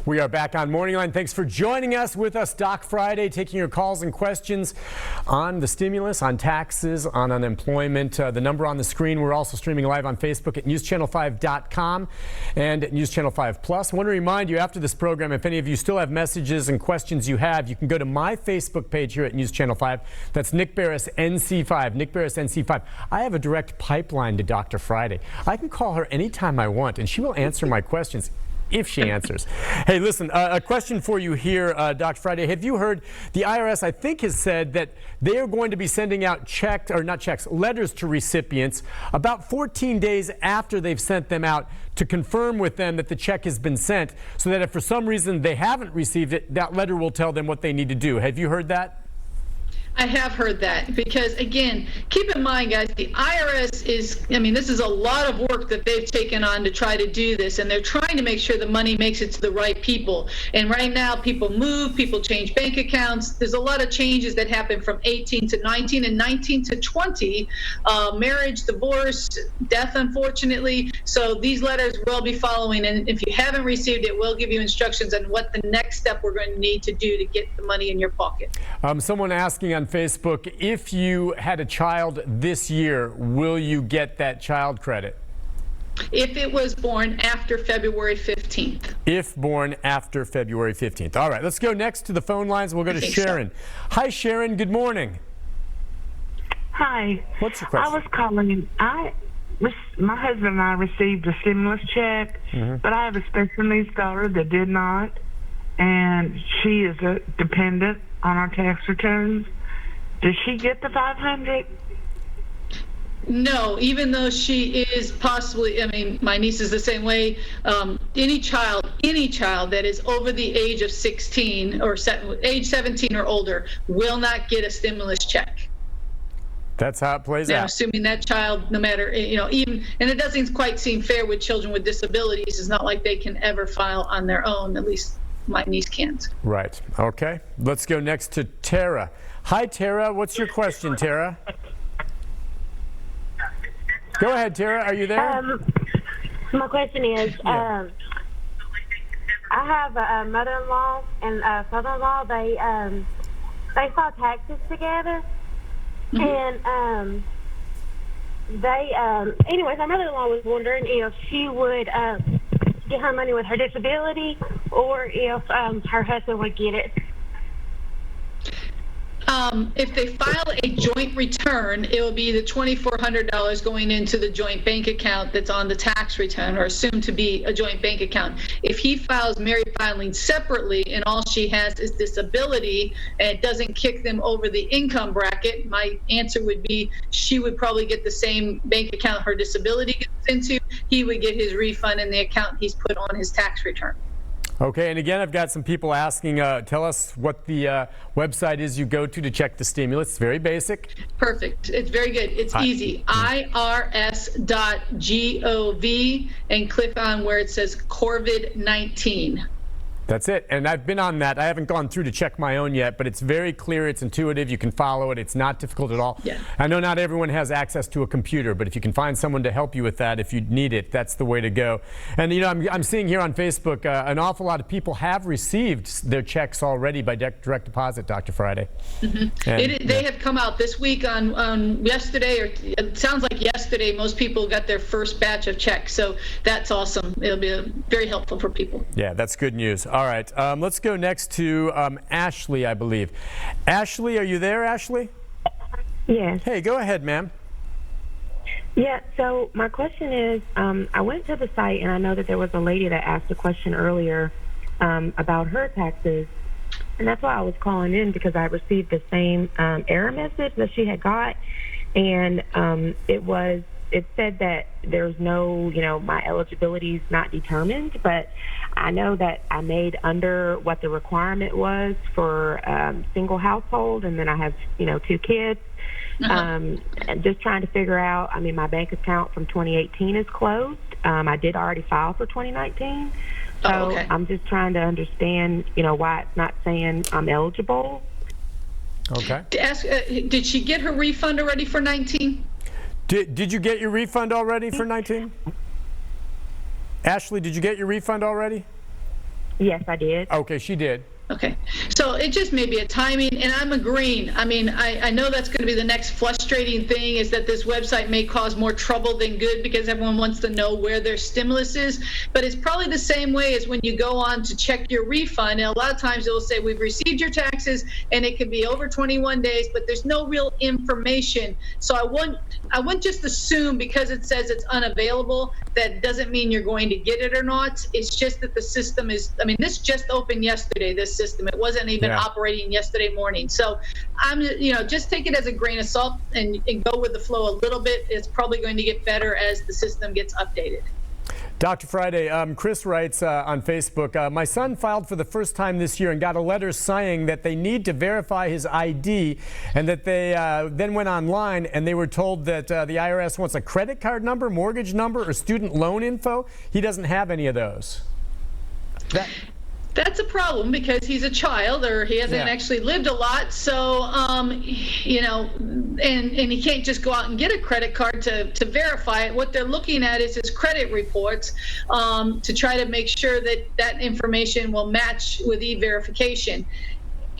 We are back on Morning Line. Thanks for joining us. With us, Doc Friday, taking your calls and questions on the stimulus, on taxes, on unemployment. The number on the screen. We're also streaming live on Facebook at newschannel5.com and at News Channel 5 Plus. I want to remind you, after this program, if any of you still have messages and questions you have, you can go to my Facebook page here at News Channel 5. That's Nick Barris, NC5. Nick Barris, NC5. I have a direct pipeline to Dr. Friday. I can call her anytime I want, and she will answer my questions. If she answers. Hey, listen, a question for you here, Dr. Friday. Have you heard the IRS, I think, has said that they are going to be sending out letters to recipients about 14 days after they've sent them out to confirm with them that the check has been sent, so that if for some reason they haven't received it, that letter will tell them what they need to do. Have you heard that? I have heard that because, again, keep in mind, guys, the IRS this is a lot of work that they've taken on to try to do this, and they're trying to make sure the money makes it to the right people. And right now, people move, people change bank accounts. There's a lot of changes that happen from 18 to 19 and 19 to 20, marriage, divorce, death, unfortunately. So these letters will be following, and if you haven't received it, we'll give you instructions on what the next step we're going to need to do to get the money in your pocket. Someone asking on Facebook, if you had a child this year, will you get that child credit? If it was born after February 15th. If born after February 15th. All right, let's go next to the phone lines. We'll go to Sharon. So. Hi, Sharon. Good morning. Hi. What's your question? I was calling. My husband and I received a stimulus check, but I have a special needs daughter that did not, and she is a dependent on our tax returns. Does she get the $500? No, even though she is possibly, my niece is the same way. Any child that is over the age of 16 or age 17 or older will not get a stimulus check. That's how it plays now, out. Assuming that child, no matter, even, and it doesn't quite seem fair with children with disabilities. It's not like they can ever file on their own, at least my niece can't. Right. Okay. Let's go next to Tara. Hi, Tara. What's your question, Tara? Go ahead, Tara. Are you there? My question is, I have a mother-in-law and a father-in-law. They file taxes together, and anyways, my mother-in-law was wondering if she would get her money with her disability, or if her husband would get it. If they file a joint return, it will be the $2,400 going into the joint bank account that's on the tax return, or assumed to be a joint bank account. If he files married filing separately and all she has is disability and it doesn't kick them over the income bracket, my answer would be she would probably get the same bank account her disability gets into. He would get his refund in the account he's put on his tax return. Okay, and again, I've got some people asking, tell us what the website is you go to check the stimulus. It's very basic. Perfect. It's very good. It's easy. IRS.gov, and click on where it says COVID-19. That's it. And I've been on that. I haven't gone through to check my own yet, but it's very clear. It's intuitive. You can follow it. It's not difficult at all. Yeah. I know not everyone has access to a computer, but if you can find someone to help you with that, if you need it, that's the way to go. And, I'm seeing here on Facebook, an awful lot of people have received their checks already by direct deposit, Dr. Friday. They have come out this week on yesterday, or it sounds like yesterday, most people got their first batch of checks. So that's awesome. It'll be very helpful for people. Yeah, that's good news. All right, let's go next to Ashley, I believe. Ashley, are you there, Ashley? Yes. Hey, go ahead, ma'am. Yeah, so my question is, I went to the site, and I know that there was a lady that asked a question earlier about her taxes, and that's why I was calling in, because I received the same error message that she had got, and it said that there's no, my eligibility is not determined, but I know that I made under what the requirement was for single household, and then I have, 2 kids. And just trying to figure out, my bank account from 2018 is closed. I did already file for 2019. So okay. I'm just trying to understand, why it's not saying I'm eligible. Okay. Did she get her refund already for 19? Did you get your refund already for 19? Ashley, did you get your refund already? Yes, I did. Okay, she did. Okay, so it just may be a timing, and I'm agreeing. I mean, I know that's going to be the next frustrating thing, is that this website may cause more trouble than good because everyone wants to know where their stimulus is. But it's probably the same way as when you go on to check your refund. And a lot of times it'll say, we've received your taxes, and it could be over 21 days, but there's no real information. So I wouldn't just assume because it says it's unavailable, that doesn't mean you're going to get it or not. It's just that the system is, I mean, this just opened yesterday, this system. It wasn't even operating yesterday morning. So just take it as a grain of salt and go with the flow a little bit. It's probably going to get better as the system gets updated. Dr. Friday, Chris writes on Facebook, my son filed for the first time this year and got a letter saying that they need to verify his ID, and that they then went online and they were told that the IRS wants a credit card number, mortgage number, or student loan info. He doesn't have any of those. That's a problem because he's a child, or he hasn't actually lived a lot. So, and he can't just go out and get a credit card to verify it. What they're looking at is his credit reports to try to make sure that that information will match with e-verification.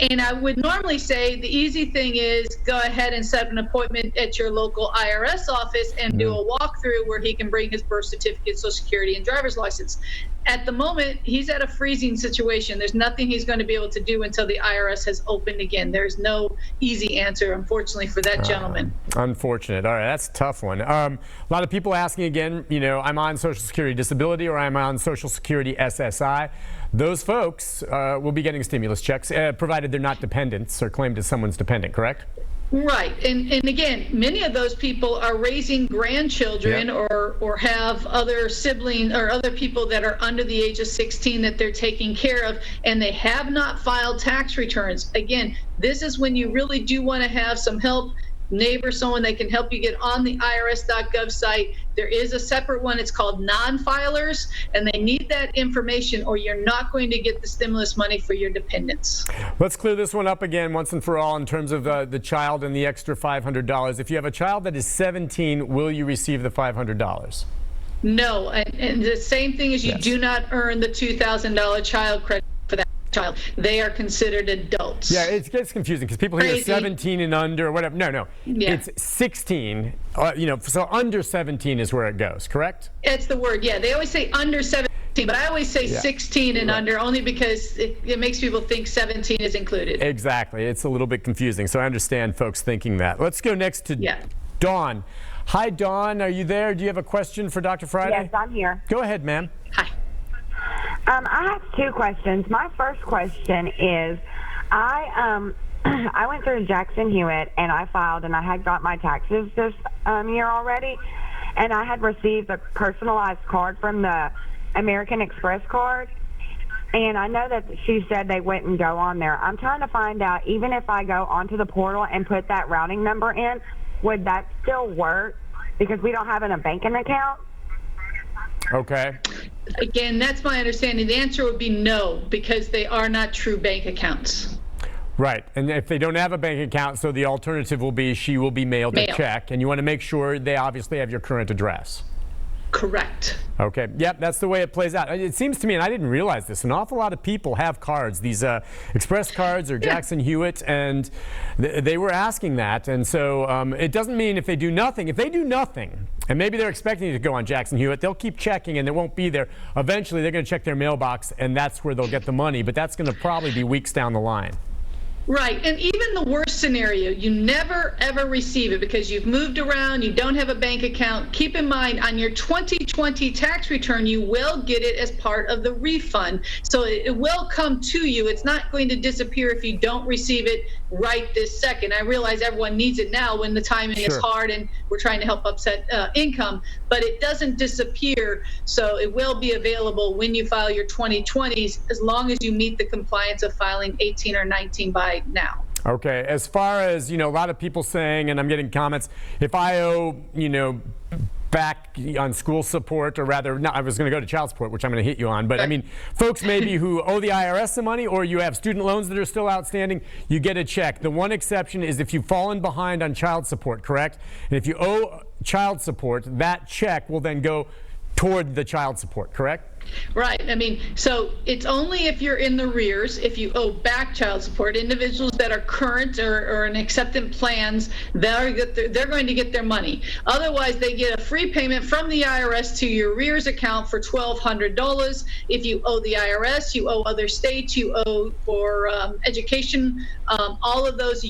And I would normally say the easy thing is go ahead and set an appointment at your local IRS office and do a walkthrough where he can bring his birth certificate, Social Security, and driver's license. At the moment, he's at a freezing situation. There's nothing he's going to be able to do until the IRS has opened again. There's no easy answer, unfortunately, for that gentleman. Unfortunate. All right, that's a tough one. A lot of people asking again, I'm on Social Security Disability or I'm on Social Security SSI. Those folks will be getting stimulus checks, provided they're not dependents or claimed as someone's dependent, correct? Right. And again, many of those people are raising grandchildren or have other siblings or other people that are under the age of 16 that they're taking care of, and they have not filed tax returns. Again, this is when you really do want to have some help. Neighbor, someone that can help you get on the irs.gov site. There is a separate one. It's called non-filers, and they need that information or you're not going to get the stimulus money for your dependents. Let's clear this one up again once and for all in terms of the child and the extra $500. If you have a child that is 17, will you receive the $500? No, and the same thing is you do not earn the $2,000 child credit for that child. They are considered adults. Yeah, it gets confusing because people hear 17 and under or whatever. No. Yeah. It's 16. So under 17 is where it goes, correct? It's the word. Yeah, they always say under 17, but I always say 16 and under, only because it makes people think 17 is included. Exactly. It's a little bit confusing. So I understand folks thinking that. Let's go next to Dawn. Hi, Dawn. Are you there? Do you have a question for Dr. Friday? Yes, I'm here. Go ahead, ma'am. Hi. I have two questions. My first question is, I went through Jackson Hewitt and I filed and I had got my taxes this year already, and I had received a personalized card from the American Express card, and I know that she said they wouldn't go on there. I'm trying to find out, even if I go onto the portal and put that routing number in, would that still work? Because we don't have a banking account. Okay. Again, that's my understanding. The answer would be no, because they are not true bank accounts. Right. And if they don't have a bank account, so the alternative will be she will be mailed a check, and you want to make sure they obviously have your current address. Correct. Okay. Yep, that's the way it plays out. It seems to me, and I didn't realize this, an awful lot of people have cards, these Express cards or Jackson Hewitt, and they were asking that. And so it doesn't mean if they do nothing. If they do nothing, and maybe they're expecting you to go on Jackson Hewitt, they'll keep checking and it won't be there. Eventually, they're going to check their mailbox, and that's where they'll get the money. But that's going to probably be weeks down the line. Right. And even the worst scenario, you never, ever receive it because you've moved around, you don't have a bank account. Keep in mind, on your 2020 tax return, you will get it as part of the refund. So it will come to you. It's not going to disappear if you don't receive it right this second. I realize everyone needs it now when the timing is hard and we're trying to help offset income, but it doesn't disappear. So it will be available when you file your 2020s, as long as you meet the compliance of filing 18 or 19 by now. Okay. As far as, a lot of people saying, and I'm getting comments, if I owe, back on school support, or rather, no, I was going to go to child support, which I'm going to hit you on. But I mean, folks maybe who owe the IRS some money, or you have student loans that are still outstanding, you get a check. The one exception is if you've fallen behind on child support, correct? And if you owe child support, that check will then go toward the child support, correct? Right. I mean, so it's only if you're in the rears, if you owe back child support. Individuals that are current or in acceptance plans, they're going to get their money. Otherwise, they get a free payment from the IRS to your rears account for $1,200. If you owe the IRS, you owe other states, you owe for education, all of those,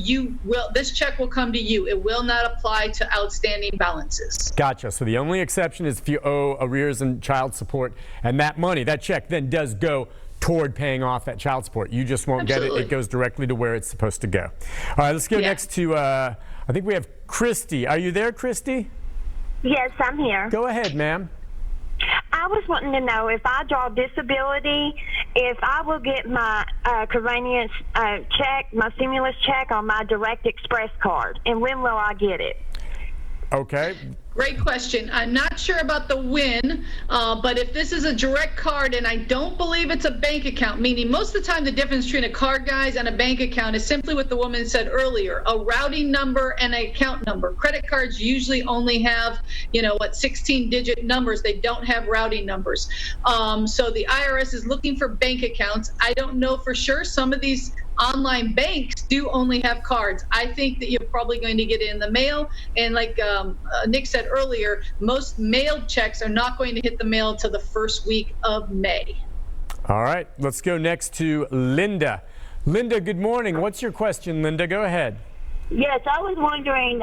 this check will come to you. It will not apply to outstanding balances. Gotcha. So the only exception is if you owe arrears and child support, and that money, that check then does go toward paying off that child support. You just won't get it. It goes directly to where it's supposed to go. All right, let's go next to, I think we have Christy. Are you there, Christy? Yes, I'm here. Go ahead, ma'am. I was wanting to know if I draw disability, if I will get my convenience check, my stimulus check on my Direct Express card, and when will I get it? Okay. Great question. I'm not sure about the when, but if this is a direct card, and I don't believe it's a bank account, meaning most of the time the difference between a card, guys, and a bank account is simply what the woman said earlier, a routing number and an account number. Credit cards usually only have, 16-digit numbers. They don't have routing numbers. So the IRS is looking for bank accounts. I don't know for sure. Some of these online banks do only have cards. I think that you're probably going to get it in the mail. And like Nick said earlier, most mailed checks are not going to hit the mail until the first week of May. All right, let's go next to Linda. Linda, good morning. What's your question, Linda? Go ahead. Yes, I was wondering,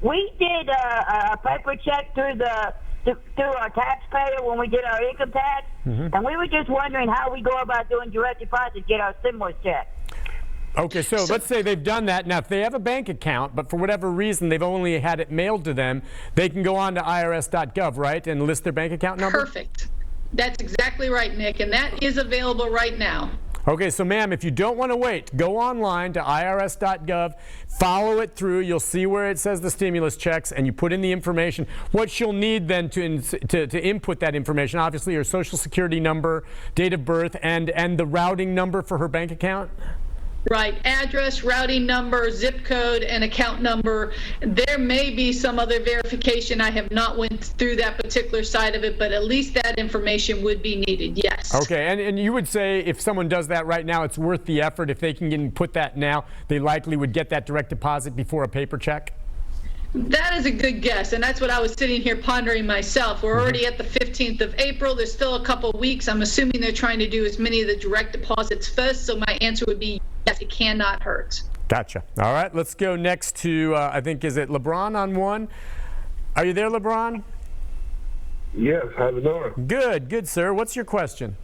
we did a paper check through our taxpayer when we did our income tax, and we were just wondering how we go about doing direct deposit to get our stimulus check. Okay, so let's say they've done that. Now, if they have a bank account, but for whatever reason they've only had it mailed to them, they can go on to irs.gov, right, and list their bank account number? Perfect. That's exactly right, Nick, and that is available right now. Okay, so ma'am, if you don't want to wait, go online to irs.gov, follow it through. You'll see where it says the stimulus checks, and you put in the information. What you'll need then to input that information, obviously your social security number, date of birth, and the routing number for her bank account. Right. Address, routing number, zip code, and account number. There may be some other verification. I have not went through that particular side of it, but at least that information would be needed, yes. Okay, and you would say if someone does that right now, it's worth the effort. If they can put that now, they likely would get that direct deposit before a paper check? That is a good guess, and that's what I was sitting here pondering myself. We're already at the 15th of April. There's still a couple weeks. I'm assuming they're trying to do as many of the direct deposits first, so my answer would be yes, it cannot hurt. Gotcha. All right, let's go next to, I think, is it LeBron on one? Are you there, LeBron? Yes, how's it going? Good, sir. What's your question?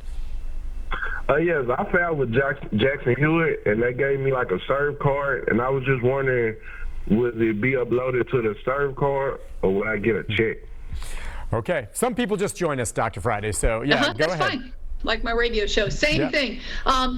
Yes, I filed with Jackson Hewitt, and they gave me like a serve card, and I was just wondering, would it be uploaded to the serve card, or would I get a check? Okay. Some people just join us, Dr. Friday, so yeah, go that's ahead. Fine. Like my radio show, same thing.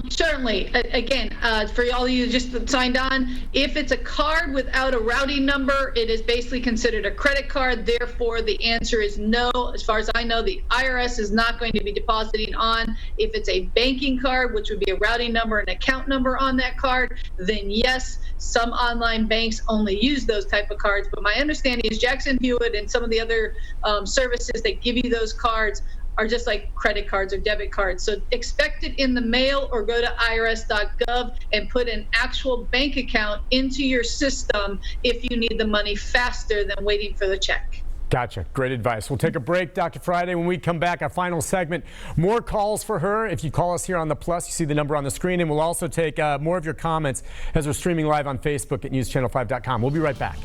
Certainly, again, for all of you who just signed on, if it's a card without a routing number, it is basically considered a credit card. Therefore, the answer is no. As far as I know, the IRS is not going to be depositing on. If it's a banking card, which would be a routing number and account number on that card, then yes, some online banks only use those type of cards. But my understanding is Jackson Hewitt and some of the other services that give you those cards are just like credit cards or debit cards. So expect it in the mail or go to irs.gov and put an actual bank account into your system if you need the money faster than waiting for the check. Gotcha. Great advice. We'll take a break, Dr. Friday. When we come back, our final segment, more calls for her. If you call us here on the Plus, you see the number on the screen, and we'll also take more of your comments as we're streaming live on Facebook at newschannel5.com. We'll be right back.